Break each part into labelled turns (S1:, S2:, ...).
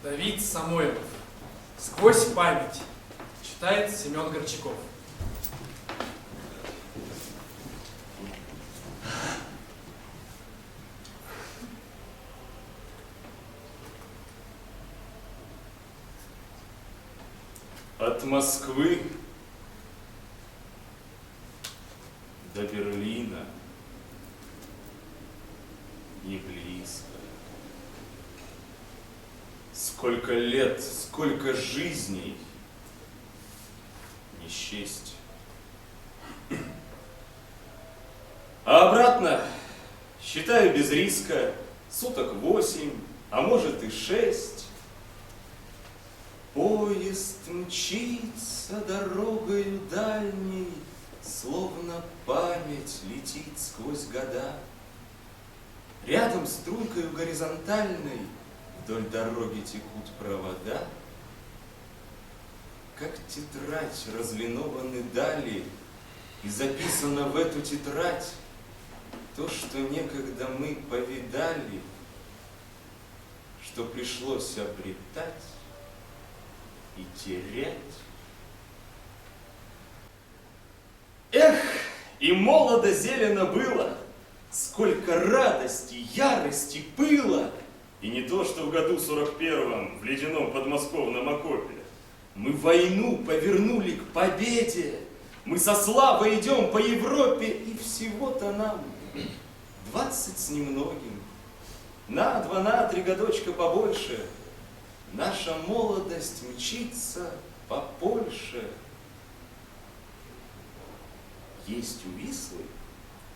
S1: Давид Самойлов. Сквозь память. Читает Семен Горчаков.
S2: От Москвы до Берлина не близко. Сколько лет, сколько жизней не счесть. А обратно, считаю без риска, суток 8, а может и 6. Поезд мчится дорогою дальней, словно память летит сквозь года. Рядом струйкою горизонтальной вдоль дороги текут провода. Как тетрадь разлинованы дали, и записано в эту тетрадь то, что некогда мы повидали, что пришлось обретать и терять. Эх, и молодо зелено было, сколько радости, ярости, пыла. И не то, что в году 41-м в ледяном подмосковном окопе. Мы войну повернули к победе. Мы со славой идем по Европе, и всего-то нам 20 с немногим. На 2, на 3 годочка побольше. Наша молодость мчится по Польше. Есть у Вислы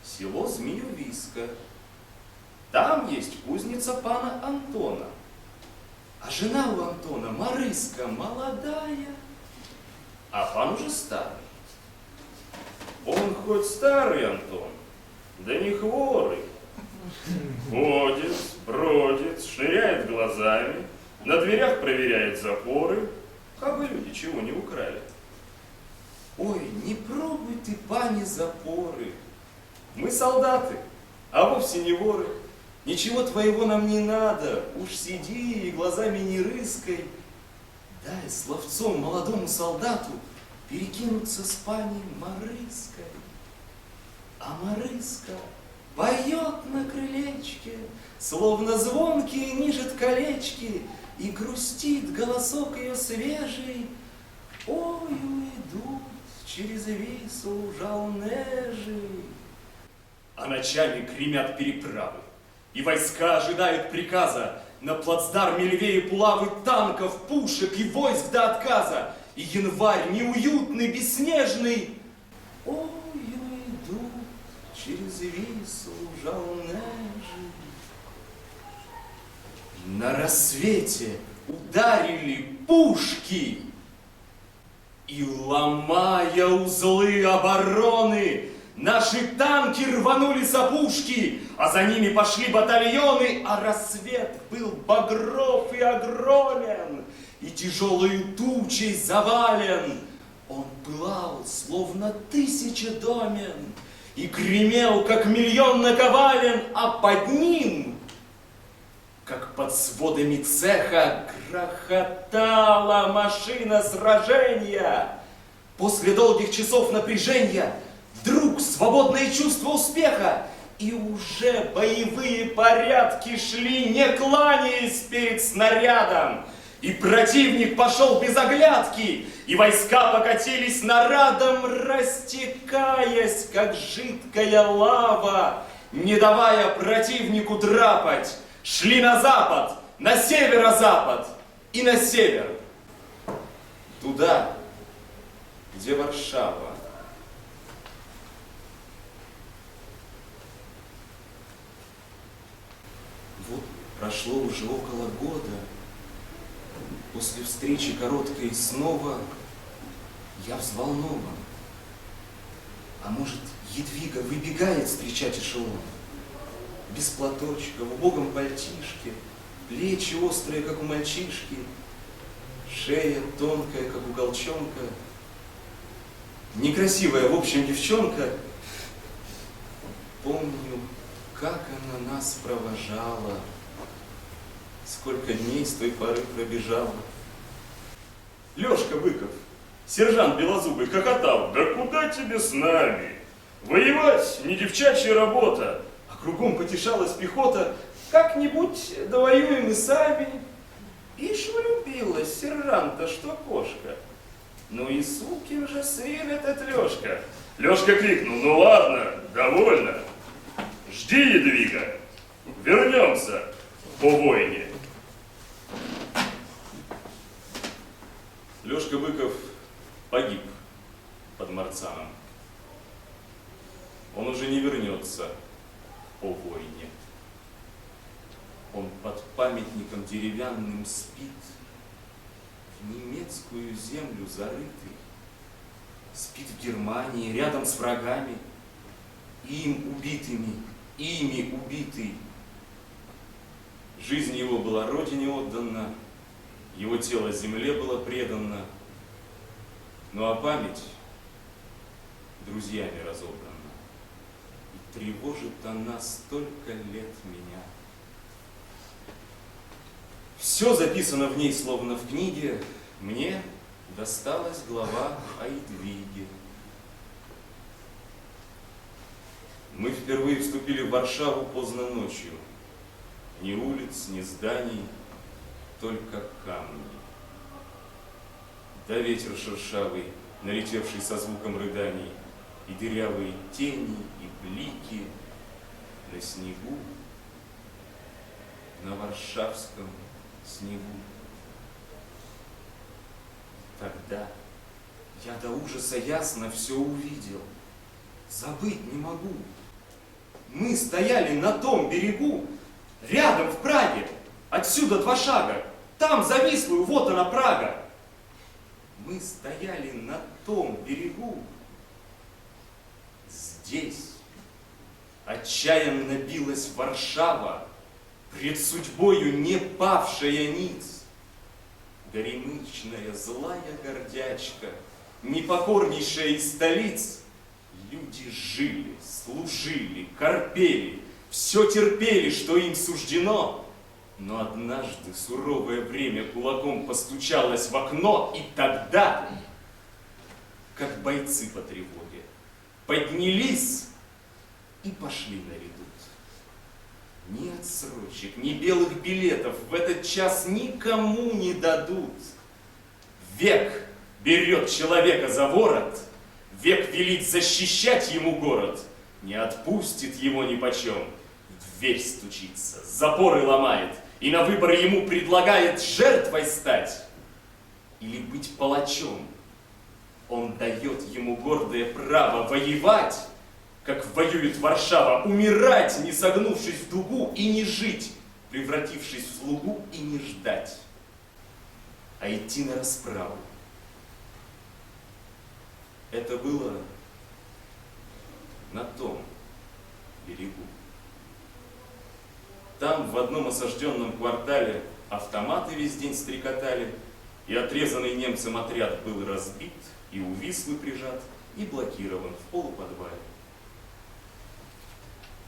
S2: село Змеевиска. Там есть кузница пана Антона. А жена у Антона Марыска молодая, а пан уже старый. Он хоть старый, Антон, да не хворый. Ходит, бродит, шныряет глазами, на дверях проверяет запоры, как бы люди чего не украли. Ой, не пробуй ты, пани, запоры. Мы солдаты, а вовсе не воры. Ничего твоего нам не надо, уж сиди и глазами не рыскай. Дай словцом молодому солдату перекинуться с пани Марыской. А Марыска поет на крылечке, словно звонкие нижет колечки, и грустит голосок ее свежий. Ой, уйдут через Вислу жалнежи. А ночами гремят переправы, и войска ожидают приказа. На плацдарме левее Пулавы танков, пушек и войск до отказа. И январь неуютный, бесснежный. Ой, уйдут через Вислу жалнежи. На рассвете ударили пушки, и, ломая узлы обороны, наши танки рванули с опушки, а за ними пошли батальоны, а рассвет был багров и огромен, и тяжелою тучей завален. Он пылал, словно 1000 домен, и гремел, как 1 000 000 наковален, а под ним, как под сводами цеха, грохотала машина сражения. После долгих часов напряжения вдруг свободное чувство успеха, и уже боевые порядки шли, не кланяясь перед снарядом. И противник пошел без оглядки, и войска покатились нарадом, растекаясь, как жидкая лава, не давая противнику драпать. Шли на запад, на северо-запад и на север. Туда, где Варшава. Вот прошло уже около года. После встречи короткой снова я взволнован. А может, Едвига выбегает встречать эшелон? Без платочка, в убогом пальтишке, плечи острые, как у мальчишки, шея тонкая, как у голчонка, некрасивая, в общем, девчонка. Помню, как она нас провожала. Сколько дней с той поры пробежало. Лёшка Быков, сержант белозубый, хохотал: «Да куда тебе с нами? Воевать не девчачья работа!» А кругом потешалась пехота: «Как-нибудь довоюем и сами!» Ишь влюбилась сержанта, что кошка. Ну и сукин же сын этот Лёшка. Лёшка крикнул: «Ну ладно, довольно. Жди, Едвига, вернемся по войне». Лёшка Быков погиб под Марцаном. Он уже не вернется по войне. Он под памятником деревянным спит, в немецкую землю зарытый. Спит в Германии, рядом с врагами, им убитыми, ими убитый. Жизнь его была родине отдана, его тело земле было предано, ну а память друзьями разобрана. И тревожит она столько лет меня. Все записано в ней, словно в книге. Мне досталась глава о Едвиге. Мы впервые вступили в Варшаву поздно ночью. Ни улиц, ни зданий, только камни. Да ветер шершавый, налетевший со звуком рыданий, и дырявые тени, и блики на снегу, на варшавском снегу. Тогда я до ужаса ясно все увидел, забыть не могу. Мы стояли на том берегу, рядом в Праге, отсюда 2 шага, там за Вислую, вот она Прага. Мы стояли на том берегу, здесь отчаянно билась Варшава, пред судьбою не павшая ниц. Горемычная злая гордячка, непокорнейшая из столиц. Люди жили, служили, корпели, все терпели, что им суждено. Но однажды суровое время кулаком постучалось в окно, и тогда, как бойцы по тревоге, поднялись и пошли на редут. Ни отсрочек, ни белых билетов в этот час никому не дадут. Век берет человека за ворот, век велит защищать ему город, не отпустит его нипочем, в дверь стучится, запоры ломает, и на выбор ему предлагает жертвой стать или быть палачом. Он дает ему гордое право воевать, как воюет Варшава, умирать, не согнувшись в дугу, и не жить, превратившись в слугу, и не ждать, а идти на расправу. Это было на том берегу. Там, в одном осажденном квартале, автоматы весь день стрекотали, и отрезанный немцем отряд был разбит, и у Вислы прижат, и блокирован в полуподвале.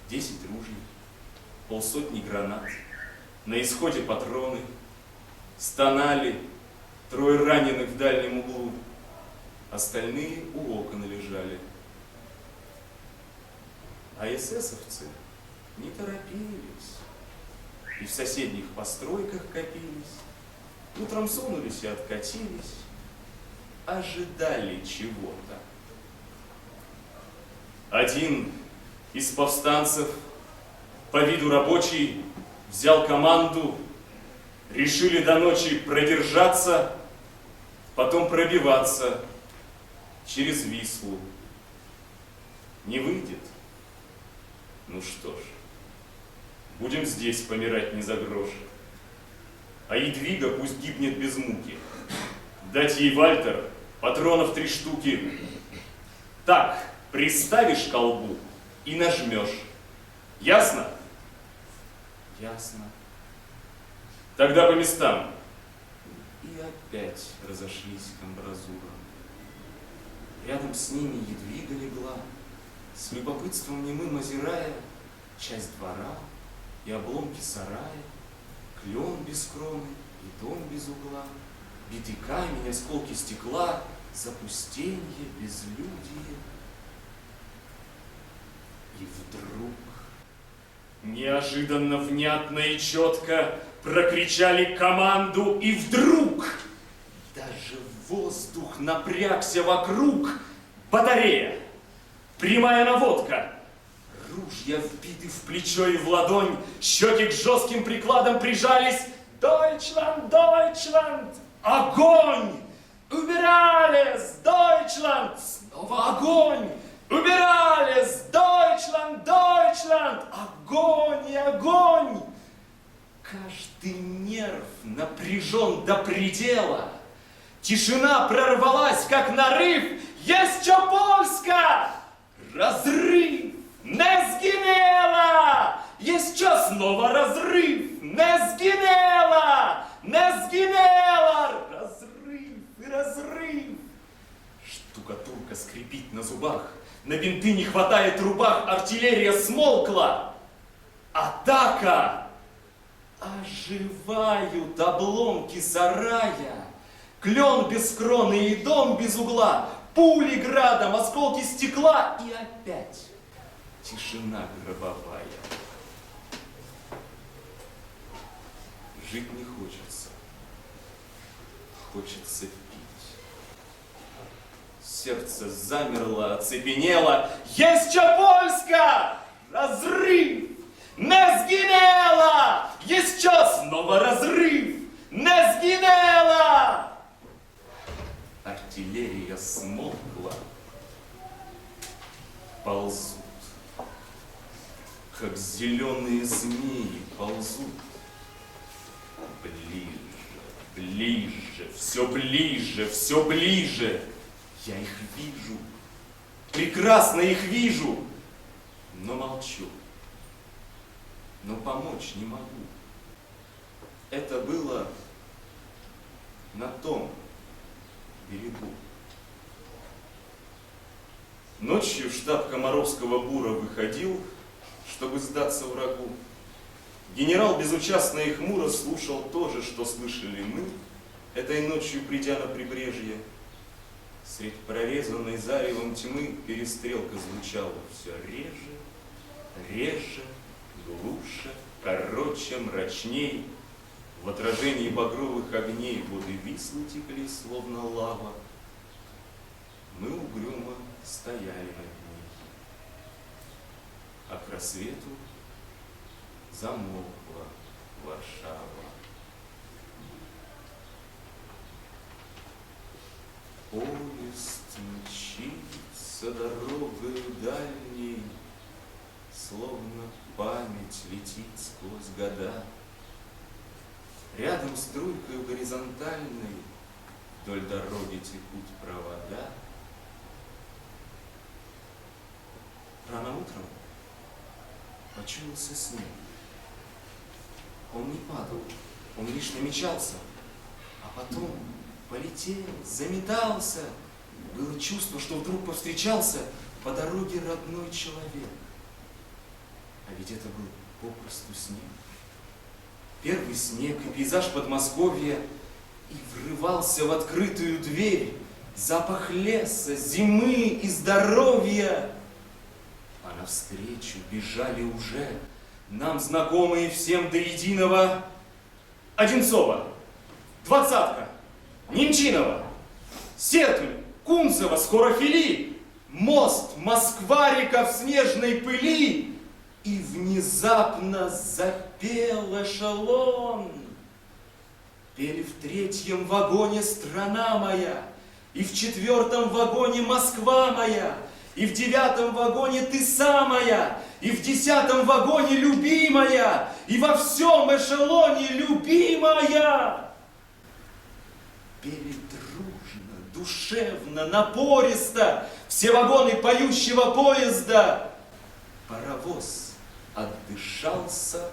S2: 10 ружей, 50 гранат, на исходе патроны, стонали 3 раненых в дальнем углу, остальные у окон лежали. А эсэсовцы не торопились и в соседних постройках копились, утром сунулись и откатились, ожидали чего-то. Один из повстанцев, по виду рабочий, взял команду, решили до ночи продержаться, потом пробиваться через Вислу. Не выйдет? Ну что ж, будем здесь помирать не за грош. А Едвига пусть гибнет без муки. Дать ей, Вальтер, патронов 3 штуки. Так, приставишь к колбу и нажмешь. Ясно? Ясно. Тогда по местам. И опять разошлись к амбразурам. Рядом с ними Едвига легла, с любопытством немым озирая часть двора и обломки сарая, Клен без кроны и дом без угла, битый камень, осколки стекла, запустенье, безлюдие. И вдруг неожиданно, внятно и четко прокричали команду, и вдруг даже воздух напрягся вокруг. Батарея, прямая наводка, ружья вбиты в плечо и в ладонь, щеки к жестким прикладам прижались. Deutschland, Deutschland! Огонь! Убирались! Deutschland! Снова огонь! Убирались! Deutschland, Deutschland! Огонь и огонь! Каждый нерв напряжен до предела. Тишина прорвалась, как нарыв. Есть что, Польска! Разрыв! Не згинела! Есть что, снова разрыв! Не згинела! Не згинела! Разрыв и разрыв! Штукатурка скрипит на зубах. На бинты не хватает рубах. Артиллерия смолкла. Атака! Оживают обломки сарая. Клен без кроны и дом без угла. Пули градом, осколки стекла. И опять тишина гробовая. Жить не хочется. Хочется пить. Сердце замерло, оцепенело. Есть что, Польска! Разрыв! Не згинела! Есть что, снова разрыв! Не згинела! Артиллерия смолкла. Ползут, как зеленые змеи ползут. Ближе, ближе, все ближе, все ближе. Я их вижу, прекрасно их вижу, но молчу, но помочь не могу. Это было на том берегу. Ночью штаб Комаровского бура выходил, чтобы сдаться врагу. Генерал безучастно и хмуро слушал то же, что слышали мы, этой ночью придя на прибрежье. Средь прорезанной заревом тьмы перестрелка звучала все реже, реже, глуше, короче, мрачней. В отражении багровых огней воды Вислы текли, словно лава. Мы угрюмо стояли над ней, а к рассвету замолкла Варшава. Поезд мчится дорогою дальней, словно память летит сквозь года. Рядом струйкой горизонтальной вдоль дороги текут провода. Рано утром почуялся снег. Он не падал, он лишь намечался, а потом полетел, заметался. Было чувство, что вдруг повстречался по дороге родной человек. А ведь это был попросту снег. Первый снег и пейзаж Подмосковья, и врывался в открытую дверь запах леса, зимы и здоровья. А навстречу бежали уже нам знакомые всем до единого Одинцова, Двадцатка, Немчинова, Сертуль, Кунцево, Скорофили, мост Москва-река в снежной пыли. И внезапно запел эшелон. Пели в третьем вагоне «Страна моя», и в четвертом вагоне «Москва моя», и в девятом вагоне «Ты самая», и в 10-м вагоне «Любимая», и во всем эшелоне «Любимая». Пели дружно, душевно, напористо все вагоны поющего поезда. Паровоз отдышался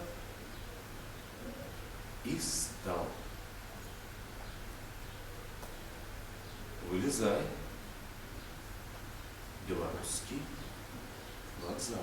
S2: и стал. Вылезай, белорусский вокзал.